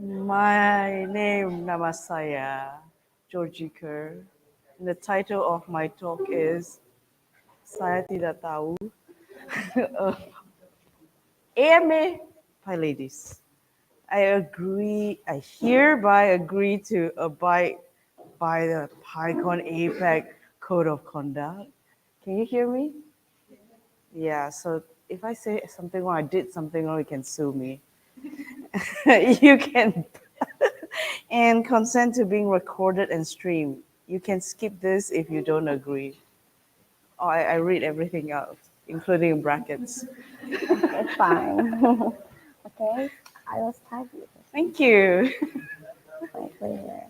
My name nama saya Georgie Kerr. The title of my talk is Saya Tidak Tahu. AMA, my ladies. I hereby agree to abide by the Pycon APAC Code of Conduct. Can you hear me? Yeah, so if I say something wrong, I did something wrong, you can sue me. You can and consent to being recorded and streamed. You can skip this if you don't agree. Oh, I read everything out, including brackets. Okay, fine. Okay, I will start with this. Thank you. My pleasure.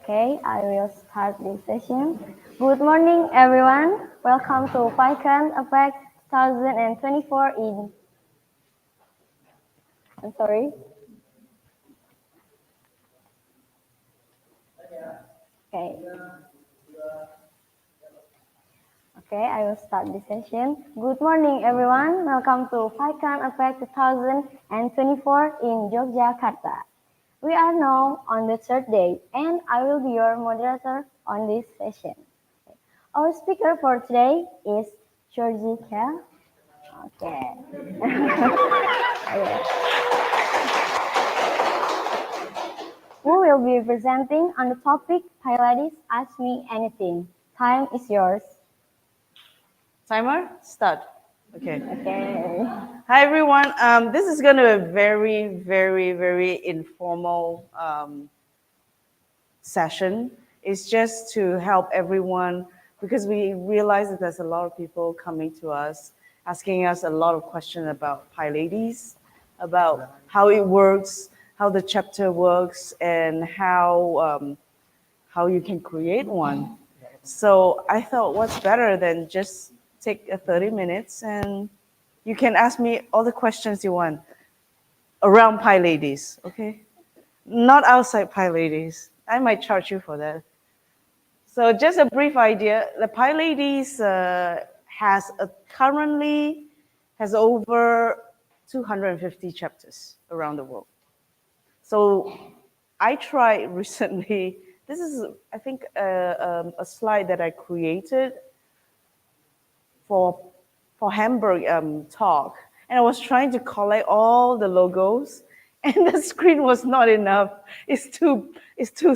Okay, I will start this session. Good morning, everyone. Welcome to Pycon APAC 2024 in. I'm sorry. Okay. Okay, I will start the session. Good morning, everyone. Welcome to Pycon APAC 2024 in Yogyakarta. We are now on the third day, and I will be your moderator on this session. Our speaker for today is Georgie Kerr. Okay. Okay. Who will be presenting on the topic Pilates Ask Me Anything. Time is yours. Timer, start. Okay. Okay. Hi, everyone. This is going to be a very informal session. It's just to help everyone because we realize that there's a lot of people coming to us, asking us a lot of questions about Pilates, about how it works, how the chapter works, and how you can create one. So I thought, what's better than just take 30 minutes and you can ask me all the questions you want around Pilates, okay? Not outside Pilates. I might charge you for that. So just a brief idea, the Pilates currently has over 250 chapters around the world. So I tried recently, this is, I think, a slide that I created for Hamburg talk. And I was trying to collect all the logos and the screen was not enough. It's too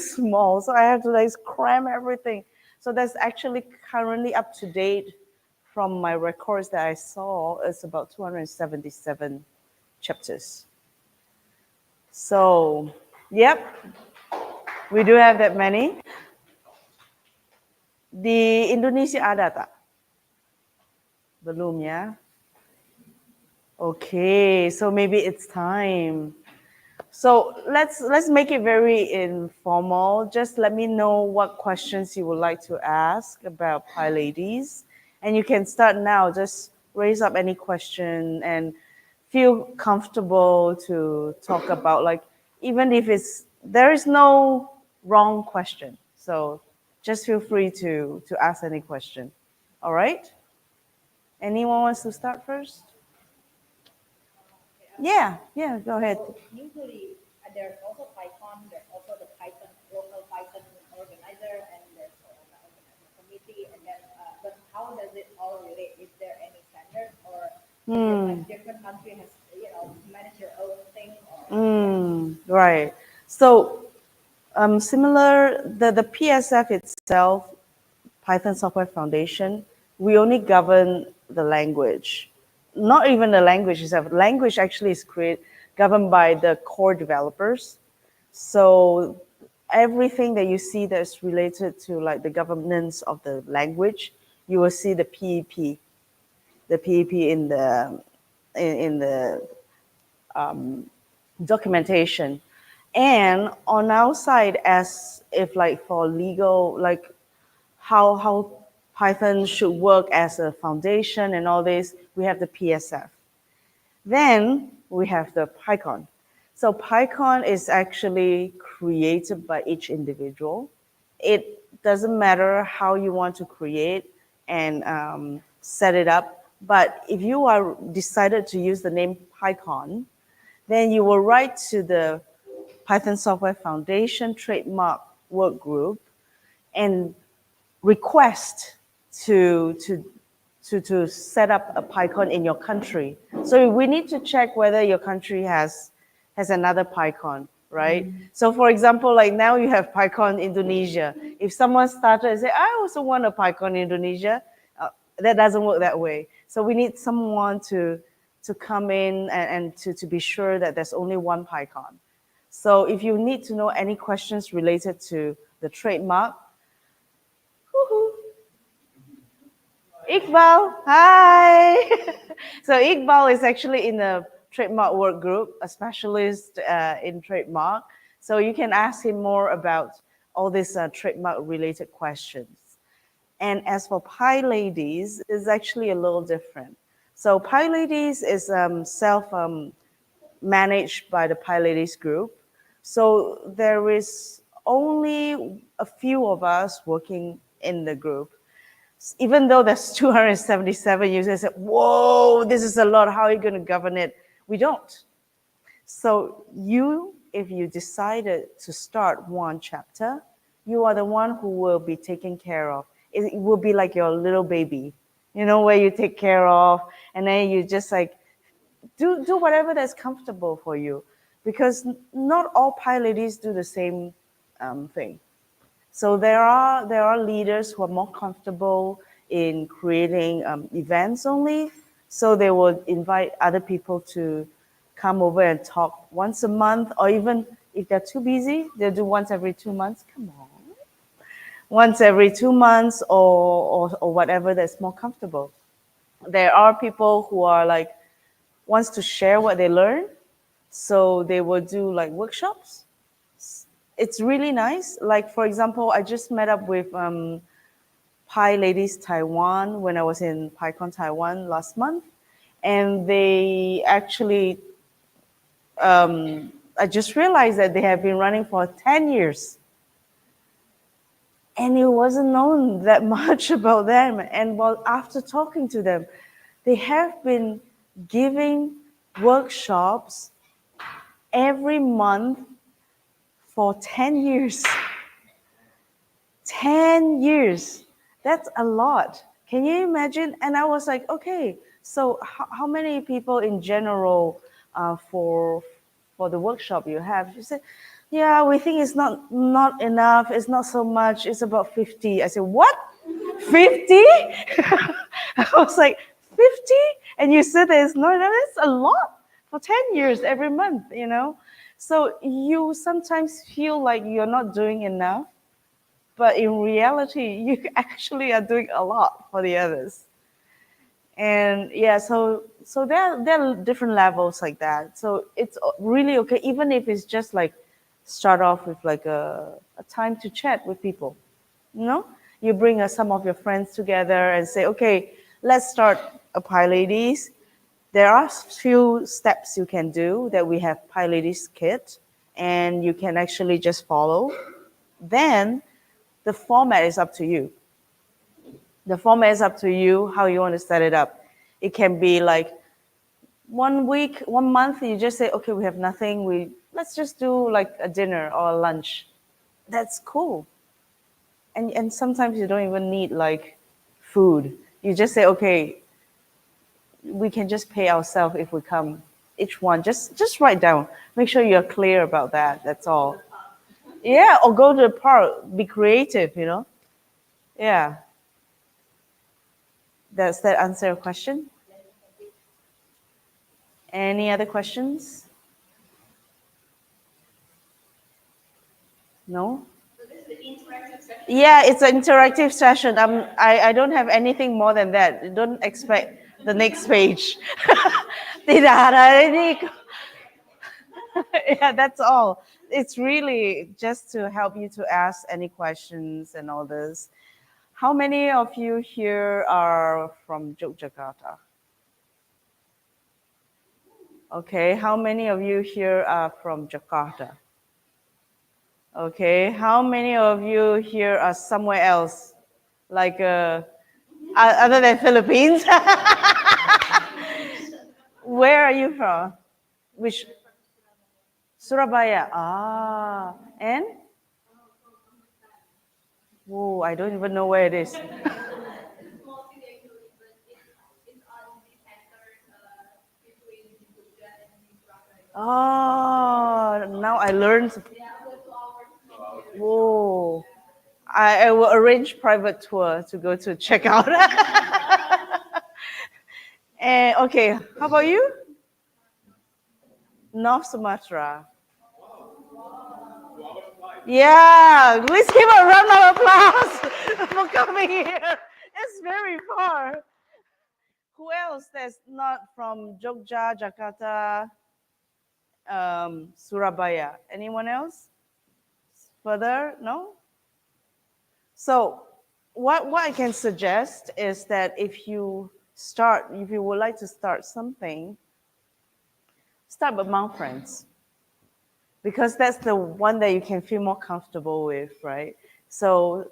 small. So I have to like cram everything. So that's actually currently up to date from my records that I saw. It's about 277 chapters. So, yep, we do have that many. Di Indonesia ada tak? Belum ya? Okay, so maybe it's time. So let's make it very informal. Just let me know what questions you would like to ask about Pilates. And you can start now. Just raise up any question and feel comfortable to talk about, like, even if there is no wrong question. So just feel free to ask any question. All right? Anyone wants to start first? Yeah, go ahead. Usually there's also Pycon, there's also the Python local Python organizer, and there's organizer committee, and then but how does it all relate? Is there any standard, or is it like different country has manage your own thing? Or Right. So similar, the PSF itself, Python Software Foundation, we only govern the language. Not even the language itself. Language actually is governed by the core developers. So everything that you see that's related to like the governance of the language, you will see the PEP, in the documentation. And on our side, as if like for legal, like how Python should work as a foundation and all this, we have the PSF. Then we have the Pycon. So Pycon is actually created by each individual. It doesn't matter how you want to create and set it up. But if you are decided to use the name Pycon, then you will write to the Python Software Foundation Trademark Work Group and request to set up a Pycon in your country. So we need to check whether your country has another Pycon, right? So for example, like now you have Pycon Indonesia. If someone started and say, I also want a Pycon Indonesia, that doesn't work that way. So we need someone to come in and to be sure that there's only one Pycon. So if you need to know any questions related to the trademark, woohoo, Iqbal, hi. So Iqbal is actually in the trademark work group, a specialist in trademark. So you can ask him more about all these trademark related questions. And as for Pi Ladies, it's actually a little different. So Pi Ladies is managed by the Pi Ladies group. So there is only a few of us working in the group. Even though there's 277 users, whoa, this is a lot. How are you going to govern it? We don't. So if you decided to start one chapter, you are the one who will be taken care of. It will be like your little baby, where you take care of, and then you just like do whatever that's comfortable for you, because not all Pi Ladies do the same thing. So there are leaders who are more comfortable in creating events only. So they will invite other people to come over and talk once a month, or even if they're too busy, they'll do once every 2 months. Come on. Once every 2 months or whatever that's more comfortable. There are people who are like, wants to share what they learn. So they will do like workshops. It's really nice. Like, for example, I just met up with Pi Ladies Taiwan when I was in Pycon Taiwan last month. And they actually, I just realized that they have been running for 10 years. And it wasn't known that much about them. And well, after talking to them, they have been giving workshops every month for 10 years. 10 years. That's a lot. Can you imagine? And I was like, okay, so how many people in general for the workshop you have? She said, yeah, we think it's not enough. It's not so much. It's about 50. I said, what? 50? I was like, 50? And you said that it's not enough? It's a lot for 10 years every month, So you sometimes feel like you're not doing enough, but in reality, you actually are doing a lot for the others. And yeah, so there are different levels like that. So it's really okay, even if it's just like start off with like a time to chat with people. You bring some of your friends together and say, okay, let's start a Pi Ladies. There are few steps you can do that we have Pi Ladies kit, and you can actually just follow. Then the format is up to you. The format is up to you, how you want to set it up. It can be like 1 week, 1 month, you just say, okay, we have nothing. Let's just do like a dinner or a lunch. That's cool. And sometimes you don't even need like food. You just say, okay, we can just pay ourselves if we come. Each one, just write down. Make sure you're clear about that. That's all. Yeah, or go to the park. Be creative, Yeah. Does that answer your question? Any other questions? No? Yeah, it's an interactive session. I don't have anything more than that. Don't expect the next page. Tidak ada ini. Yeah, that's all. It's really just to help you to ask any questions and all this. How many of you here are from Yogyakarta? Okay, how many of you here are from Jakarta? Okay, how many of you here are somewhere else, like other than Philippines? you from? Which? Surabaya. Ah, and? Whoa, I don't even know where it is. Oh, now I learned. Whoa. I will arrange private tour to go to check out. And okay, how about you? North Sumatra. Yeah, let's give a round of applause for coming here. It's very far. Who else that's not from Jogja, Jakarta, Surabaya? Anyone else? Further? No? So what I can suggest is that if you would like to start something, start among friends. Because that's the one that you can feel more comfortable with, right? So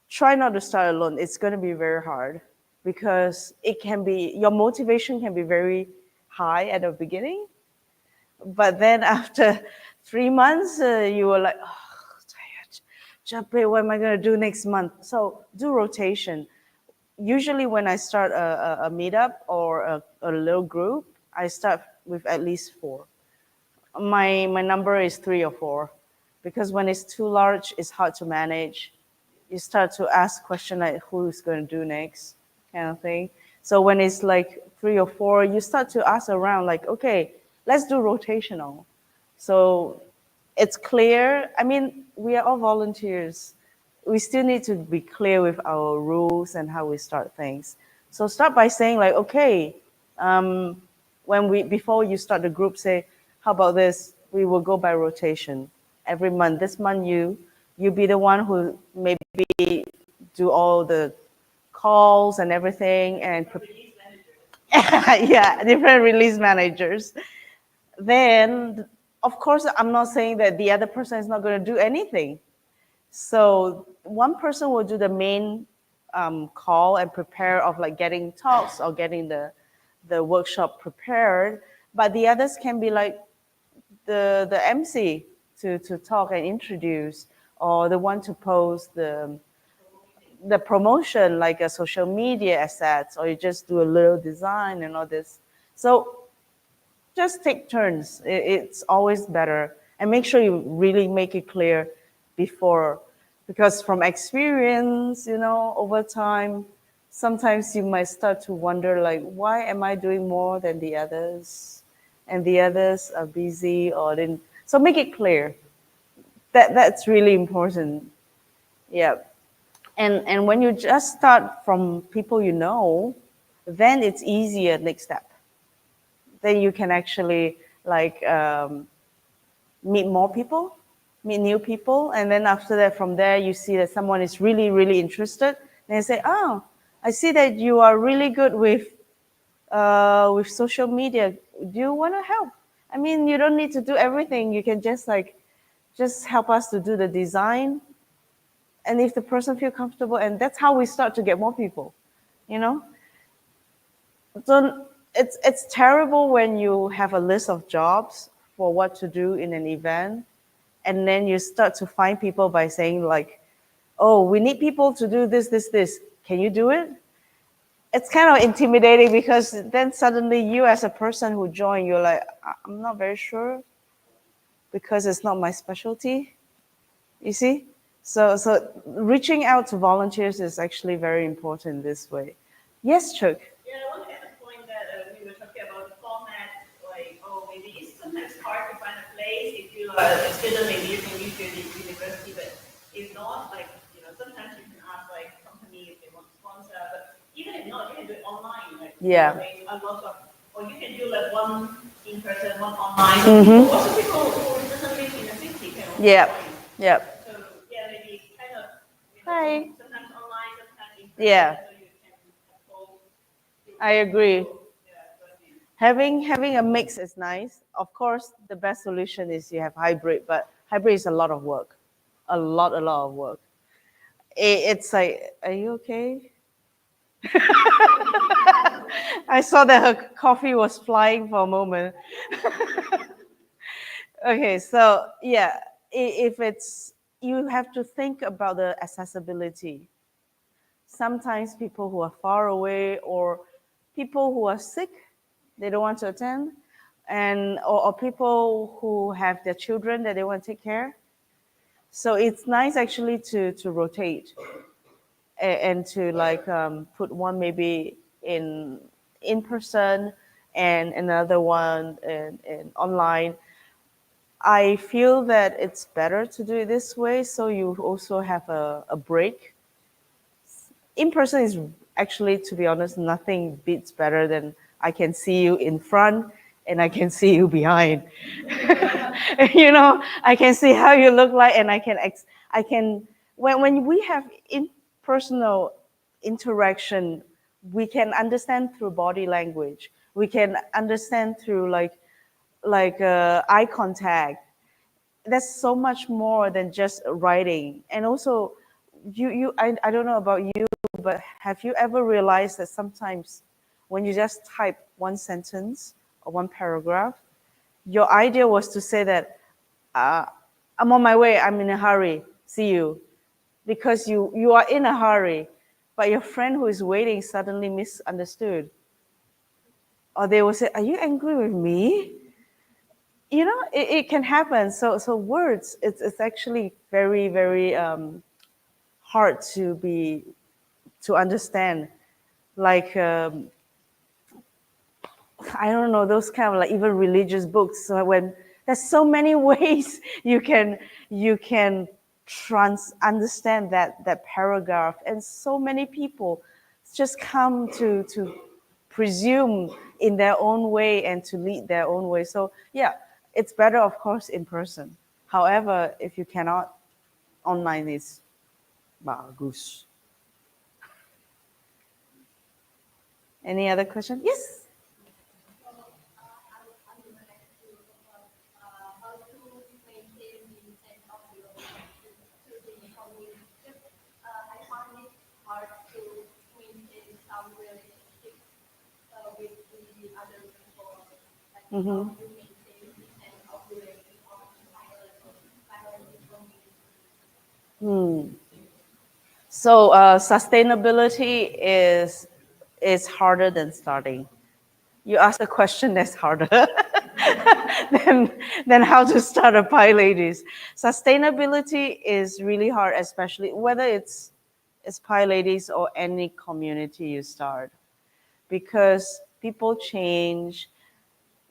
try not to start alone. It's going to be very hard because your motivation can be very high at the beginning, but then after 3 months, you were like, oh, tired. Capek, what am I going to do next month? So do rotation. Usually when I start a meetup or a little group, I start with at least 4. My number is 3 or 4 because when it's too large, it's hard to manage. You start to ask questions like who's going to do next kind of thing. So when it's like 3 or 4, you start to ask around like, okay, let's do rotational. So it's clear. I mean, we are all volunteers. We still need to be clear with our rules and how we start things. So start by saying like, okay, before you start the group, say, how about this? We will go by rotation every month. This month you be the one who maybe do all the calls and everything and yeah, different release managers. Then of course I'm not saying that the other person is not going to do anything. So one person will do the main call and prepare of like getting talks or getting the workshop prepared, but the others can be like the MC to talk and introduce, or the one to post the promotion like a social media assets, or you just do a little design and all this. So just take turns. It's always better, and make sure you really make it clear before, because from experience, over time, sometimes you might start to wonder like, why am I doing more than the others, and the others are busy or didn't. So make it clear. That's really important. Yeah. And when you just start from people you know, then it's easier next step. Then you can actually like meet more people, meet new people, and then after that, from there, you see that someone is really, really interested. And they say, "Oh, I see that you are really good with social media. Do you want to help? I mean, you don't need to do everything. You can just help us to do the design." And if the person feel comfortable, and that's how we start to get more people, you know. So it's terrible when you have a list of jobs for what to do in an event, and then you start to find people by saying like, "Oh, we need people to do this, this, this. Can you do it?" It's kind of intimidating because then suddenly you as a person who joined, you're like, "I'm not very sure because it's not my specialty." You see? So reaching out to volunteers is actually very important this way. Yes, Chuck? Yeah, I want to add a point that we were talking about the format, like, oh, maybe it's sometimes hard to find a place if you are a student, maybe you can use your university, but if not, like, sometimes you can ask, like, company if they want to sponsor, but even if not, you can do it online, like, Yeah. a lot of, or you can do like one in person, one online. Mm-hmm. Also people who doesn't live in a city can also Yeah. join. Yeah. So, yeah, maybe kind of, Hi. sometimes online, sometimes in person, Yeah. so you can hold. I agree. Having a mix is nice. Of course, the best solution is you have hybrid, but hybrid is a lot of work, a lot of work. It's like, are you okay? I saw that her coffee was flying for a moment. Okay, so yeah, if it's, you have to think about the accessibility. Sometimes people who are far away or people who are sick, they don't want to attend, and or people who have their children that they want to take care. So it's nice actually to rotate and to like put one maybe in person and another one in online. I feel that it's better to do it this way, so you also have a break. In person is actually, to be honest, nothing beats better than I can see you in front and I can see you behind. You know, I can see how you look like, and I can when we have personal interaction, we can understand through body language. We can understand through eye contact. That's so much more than just writing. And also, I don't know about you, but have you ever realized that sometimes when you just type one sentence or one paragraph, your idea was to say that uh, I'm on my way, I'm in a hurry, see you, because you are in a hurry, but your friend who is waiting suddenly misunderstood, or they will say, "Are you angry with me?" You know, it can happen. So words, it's actually very, very hard to understand. Like I don't know, those kind of like even religious books. So when there's so many ways you can understand that paragraph, and so many people just come to presume in their own way and to lead their own way. So yeah, it's better of course in person. However, if you cannot, online is bagus. Any other question? Yes. Mm-hmm. Hmm. So sustainability is harder than starting. You ask a question that's harder than how to start a pie ladies. Sustainability is really hard, especially whether it's pie ladies or any community you start, because people change.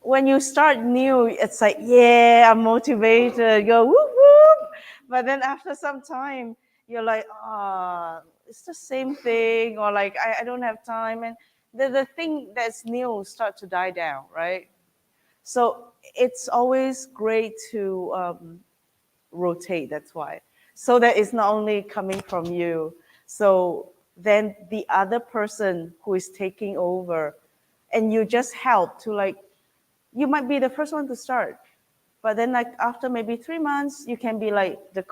When you start new, it's like, yeah, I'm motivated, go whoop whoop. But then after some time, you're like, it's the same thing, or like, I don't have time. And the thing that's new start to die down, right? So it's always great to rotate, that's why. So that it's not only coming from you. So then the other person who is taking over, and you just help to like, you might be the first one to start, but then like after maybe 3 months, you can be like the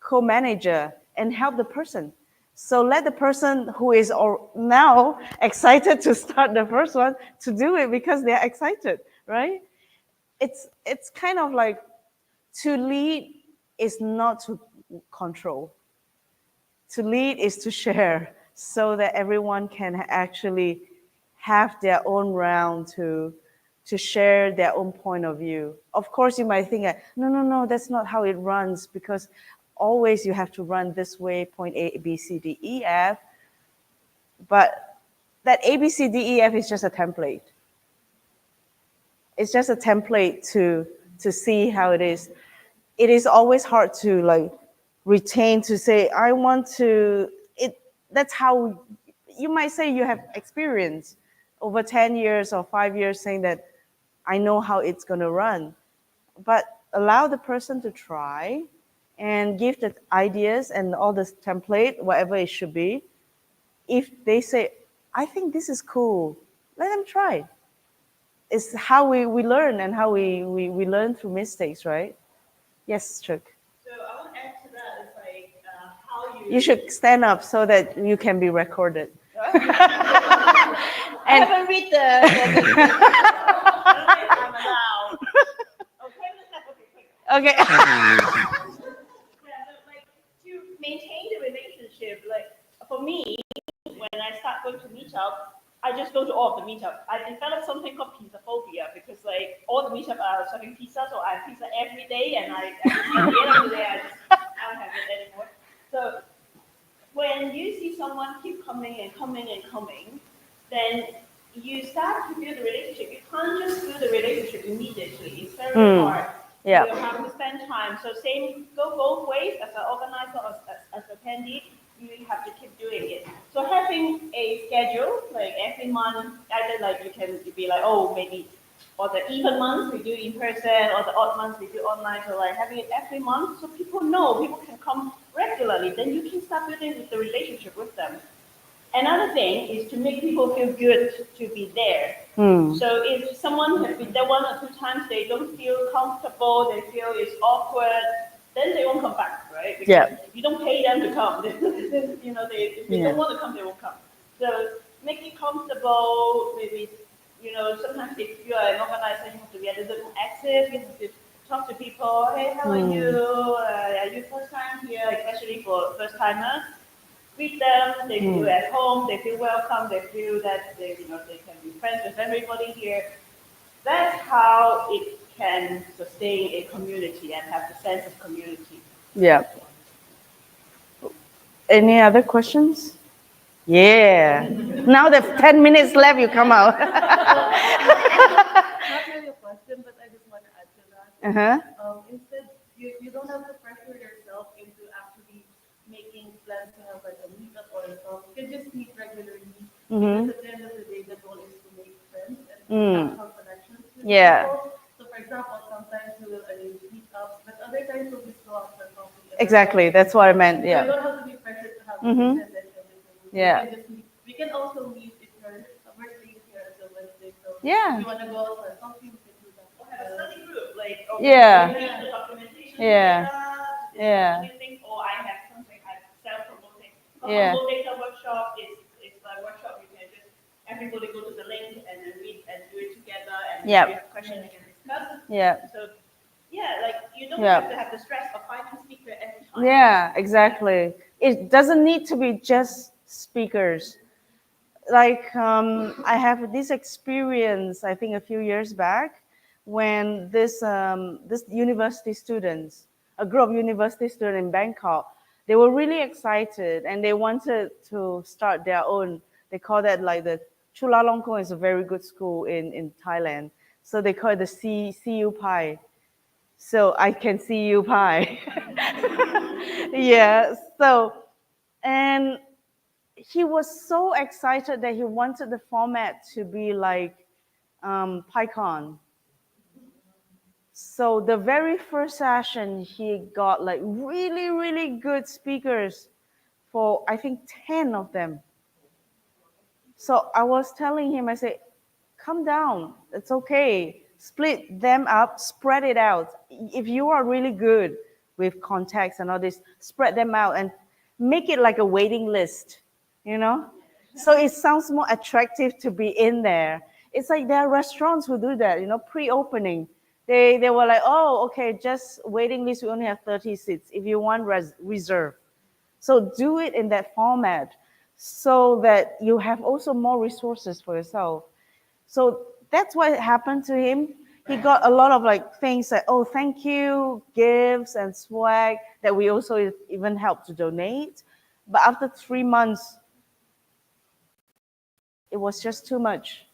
co-manager and help the person. So let the person who is now excited to start the first one to do it because they're excited, right? It's kind of like, to lead is not to control. To lead is to share, so that everyone can actually have their own round to share their own point of view. Of course, you might think, no, no, no, that's not how it runs, because always you have to run this way, point A, B, C, D, E, F. But that A, B, C, D, E, F is just a template. It's just a template to see how it is. It is always hard to like retain, to say, I want to, that's how, you might say you have experience over 10 years or 5 years saying that I know how it's going to run. But allow the person to try and give the ideas and all the template, whatever it should be. If they say, I think this is cool, let them try. It's how we learn, and how we learn through mistakes, right? Yes, Chuck. So I want to add to that. It's like how You should stand up so that you can be recorded. read the I don't know if I'm allowed. Okay, Okay. yeah, but like to maintain the relationship, like for me, when I start going to meetup, I just go to all of the meetup. I developed something called pizza phobia because like all the meetup are serving pizza, so I have pizza every day, and I at the end of the day I just can't have it anymore. So when you see someone keep coming and coming and coming, then you start to build a relationship. You can't just build a relationship immediately. It's very hard. Yeah. You have to spend time. So same go both ways as an organizer or as a attendee. You have to keep doing it. So having a schedule, like every month, either like you can be like, oh, maybe or the even months we do in person, or the odd months we do online. So like having it every month, so people know, people can come regularly. Then you can start building the relationship with them. Another thing is to make people feel good to be there. So if someone has been there 1 or 2 times, they don't feel comfortable, they feel it's awkward, then they won't come back, right? Because Yeah. you don't pay them to come. Then, you know, if they Yeah. don't want to come, they won't come. So make it comfortable, maybe, you know, sometimes if you are an organizer, you have to be a little bit more active, you have to talk to people, hey, how are you? Are you first time here, especially for first timers? Greet them, they feel at home, they feel welcome, they feel that they, you know, they can be friends with everybody here. That's how it can sustain a community and have the sense of community. Yeah. Any other questions? Yeah. Now the 10 minutes left, you come out. Not really a question, but I just want to add to that. Instead, you don't have to pressure yourself into actually making plans to have like a meetup or a talk. You can just meet regularly. Because at the end of the day, the goal is to make friends and have connections with people. So, for example, sometimes we will arrange meetups, but other times we'll just go out for coffee. Exactly, that's what I meant. So you Yeah. don't have to be pressured to have a business and everything. Yeah. You can just meet. We can also meet if your birthday is here until Wednesday. So Yeah. if you want to go out for coffee, we can do that. Or have a study group, like, Yeah. the documentation Yeah. together, Yeah. anything, or I have something I'm self-promoting. Yeah. Humble data workshop is a workshop you can just everybody go to the link and then read and do it together, and Yep. if you have questions you can discuss. Yeah. So yeah, like you don't Yeah. have to have the stress of finding a speaker every time. Yeah, exactly. It doesn't need to be just speakers. Like I have this experience, I think a few years back, when this university students, a group of university students in Bangkok, they were really excited and they wanted to start their own. They call that like the Chulalongkorn is a very good school in Thailand, so they call it the CU Pi. So I can see you pie. Yeah. So, and he was so excited that he wanted the format to be like Pycon. So the very first session, he got like really, really good speakers for I think 10 of them. So I was telling him, I said, calm down, it's okay. Split them up, spread it out. If you are really good with contacts and all this, spread them out and make it like a waiting list, you know? So it sounds more attractive to be in there. It's like there are restaurants who do that, you know, pre-opening. They were like, oh, okay, just waiting list, we only have 30 seats. If you want, reserve. So do it in that format so that you have also more resources for yourself. So that's what happened to him. He got a lot of like things like, oh, thank you, gifts and swag that we also even helped to donate. But after 3 months, it was just too much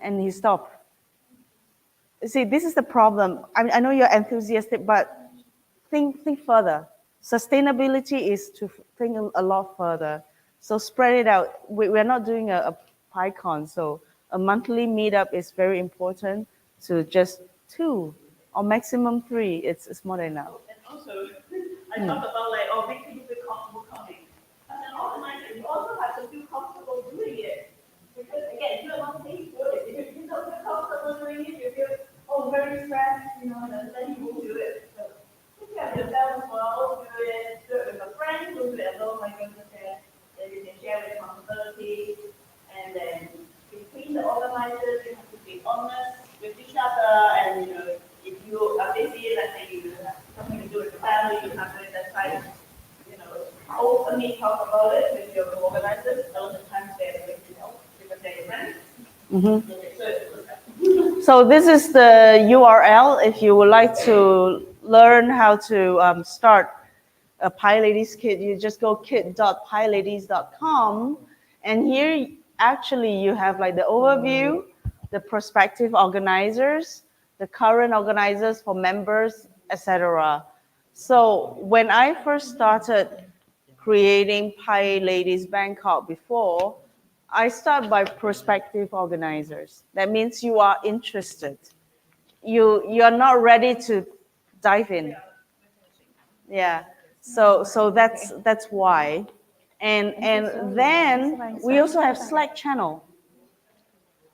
and he stopped. See, this is the problem. I know you're enthusiastic, but think further. Sustainability is to think a lot further. So spread it out. We're not doing a Pycon, so a monthly meetup is very important to just 2 or maximum 3. It's more than enough. And also, I talk about like, oh, make people feel comfortable coming. As an organizer, you also have to feel comfortable doing it. Because again, you don't want to take good. If you don't feel comfortable doing it, you feel, oh, very stressed, you know, then you won't do it. So if you have yourself as well, do it with a friend, do it alone, like you said, then you can share the responsibility. And then between the organizer So this is the URL if you would like to learn how to start a PyLadies kit. You just go kit.pyladies.com, and here actually you have like the overview, the prospective organizers, the current organizers for members, etc. So when I first started creating PyLadies Bangkok before, I start by prospective organizers. That means you are interested. You're not ready to dive in. Yeah. So that's why. And then we also have Slack channel.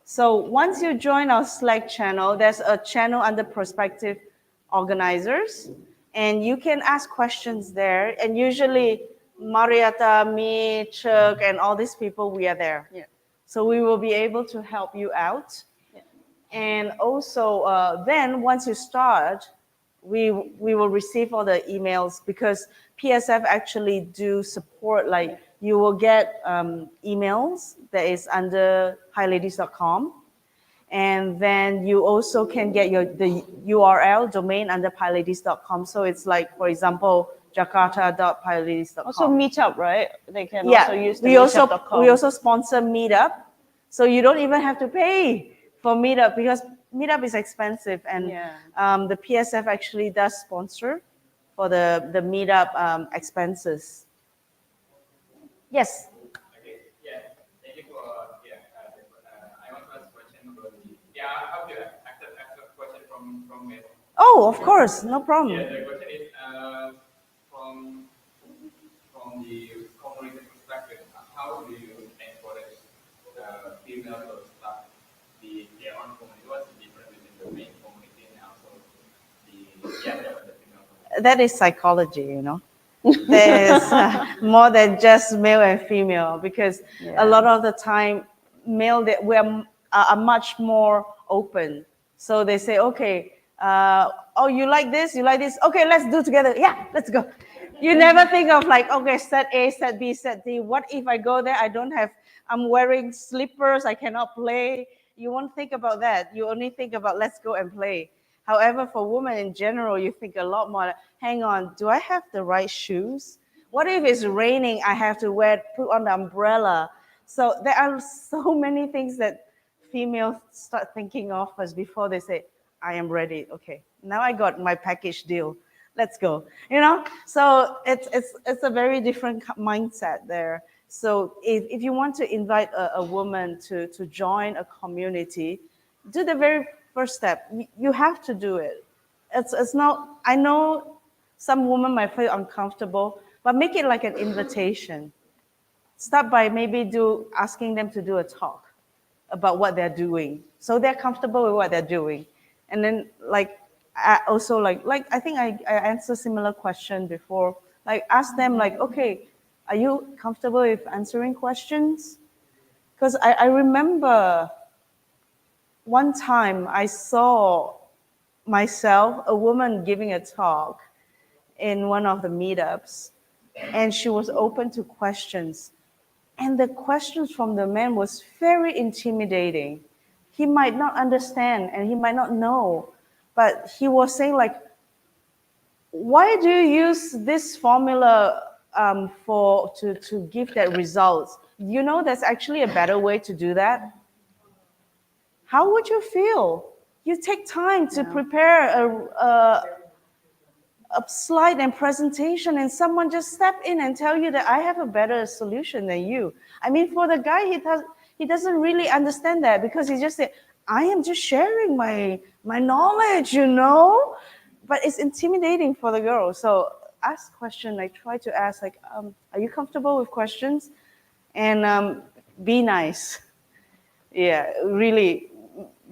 So once you join our Slack channel, there's a channel under prospective organizers, and you can ask questions there. And usually Marietta, me, Chuck, and all these people, we are there. Yeah. So we will be able to help you out. And also, then once you start, we will receive all the emails because PSF actually do support, like you will get emails that is under highladies.com. And then you also can get the URL domain under pyladies.com. So it's like, for example, jakarta.pyladies.com. Also Meetup, right? They can also use the we also meetup.com. sponsor Meetup, so you don't even have to pay for Meetup because Meetup is expensive, and the PSF actually does sponsor for the Meetup expenses. Yes. Okay, yeah, thank you for, I want to ask a question about how do you accept question from me? Oh, of course, no problem. Yeah, the question is from the community perspective, how do you encourage female to start their own community? What's the difference between the main community and also the female community? That is psychology, you know. There's more than just male and female, because a lot of the time male we are much more open. So they say, okay, oh, you like this, okay, let's do together. Yeah, let's go. You never think of like, okay, set A, set B, set D. What if I go there, I'm wearing slippers, I cannot play. You won't think about that. You only think about let's go and play. However, for women in general, you think a lot more, hang on, do I have the right shoes? What if it's raining, I have to put on the umbrella? So there are so many things that females start thinking of us before they say, I am ready. Okay, now I got my package deal. Let's go. You know, so it's a very different mindset there. So if you want to invite a woman to join a community, do the very first step. You have to do it. It's not, I know some women might feel uncomfortable, but make it like an invitation. Start by maybe asking them to do a talk about what they're doing, so they're comfortable with what they're doing. And then I think I answered similar question before. Like ask them like, okay, are you comfortable with answering questions? Because I remember one time I saw myself, a woman giving a talk in one of the meetups, and she was open to questions. And the questions from the man was very intimidating. He might not understand and he might not know, but he was saying like, why do you use this formula to give that results? You know, there's actually a better way to do that. How would you feel? You take time to prepare a slide and presentation, and someone just step in and tell you that I have a better solution than you. I mean, for the guy, he doesn't really understand that, because he just said, I am just sharing my knowledge, you know. But it's intimidating for the girl. So ask questions. Like try to ask like, are you comfortable with questions? And be nice. Yeah, really.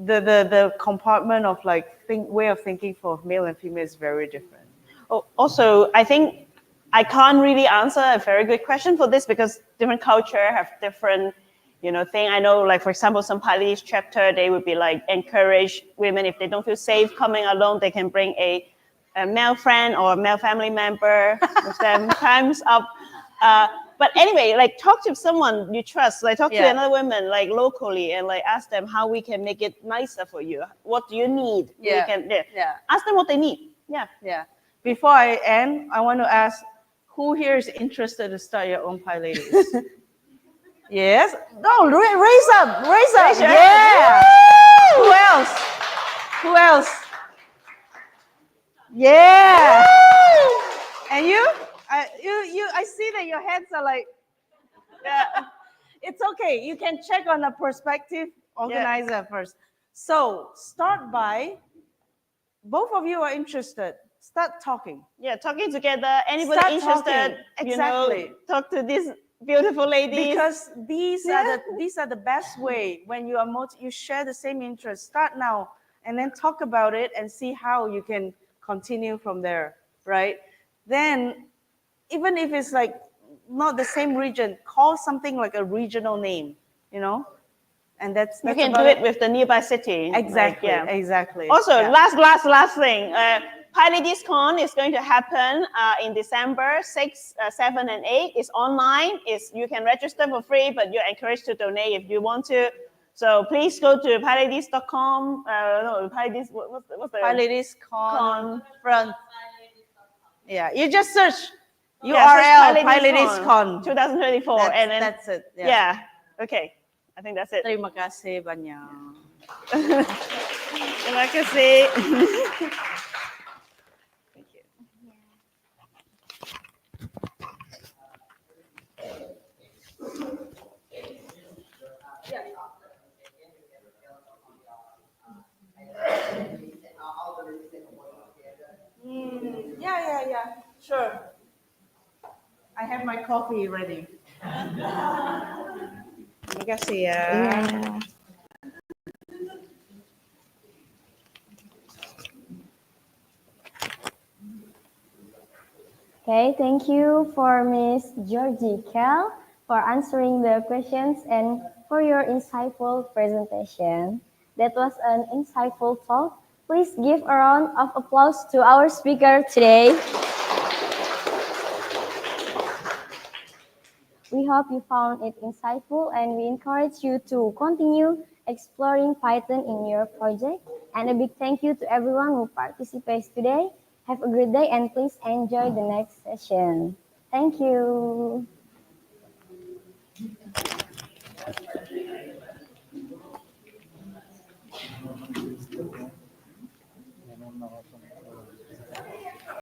The compartment of way of thinking for male and female is very different. Oh, also, I think I can't really answer a very good question for this, because different culture have different, thing. I know, like, for example, some Pali chapter, they would be like, encourage women, if they don't feel safe coming alone, they can bring a male friend or a male family member with them times up. But anyway, like talk to someone you trust, like talk to Yeah. another woman, like locally, and like ask them how we can make it nicer for you. What do you need? Yeah. Yeah. Ask them what they need. Yeah. Yeah. Before I end, I want to ask, who here is interested to start your own Pi Ladies? Yes? No, raise up. Raise up. your Yeah. Who else? Who else? Yeah. And you? I see that your hands are like, it's okay. You can check on the prospective organizer first. So start by, both of you are interested. Start talking. Yeah, talking together. Anybody Start interested? talking. You know, Exactly. talk to these beautiful ladies. Because these are the best way when you are you share the same interest. Start now and then talk about it and see how you can continue from there, right? Then even if it's like not the same region, call something like a regional name, you know? And that's you can about do it with the nearby city. Exactly, Like, yeah. exactly. Also, yeah. last thing. PyLadiesCon is going to happen in December 6, 7, and 8. It's online. You can register for free, but you're encouraged to donate if you want to. So please go to pyladies.com. No, Pyladies, what's the PyLadies conference. Yeah, you just search Yeah, URL PyLadiesCon 2024. And then, that's it. yeah. Okay. I think that's it. Terima kasih banyak. Terima kasih. Thank you. Yeah. Sure. I have my coffee ready. Terima kasih ya. Yeah. Okay, thank you for Miss Georgie Kel for answering the questions and for your insightful presentation. That was an insightful talk. Please give a round of applause to our speaker today. We hope you found it insightful and we encourage you to continue exploring Python in your project. And a big thank you to everyone who participates today. Have a great day and please enjoy the next session. Thank you.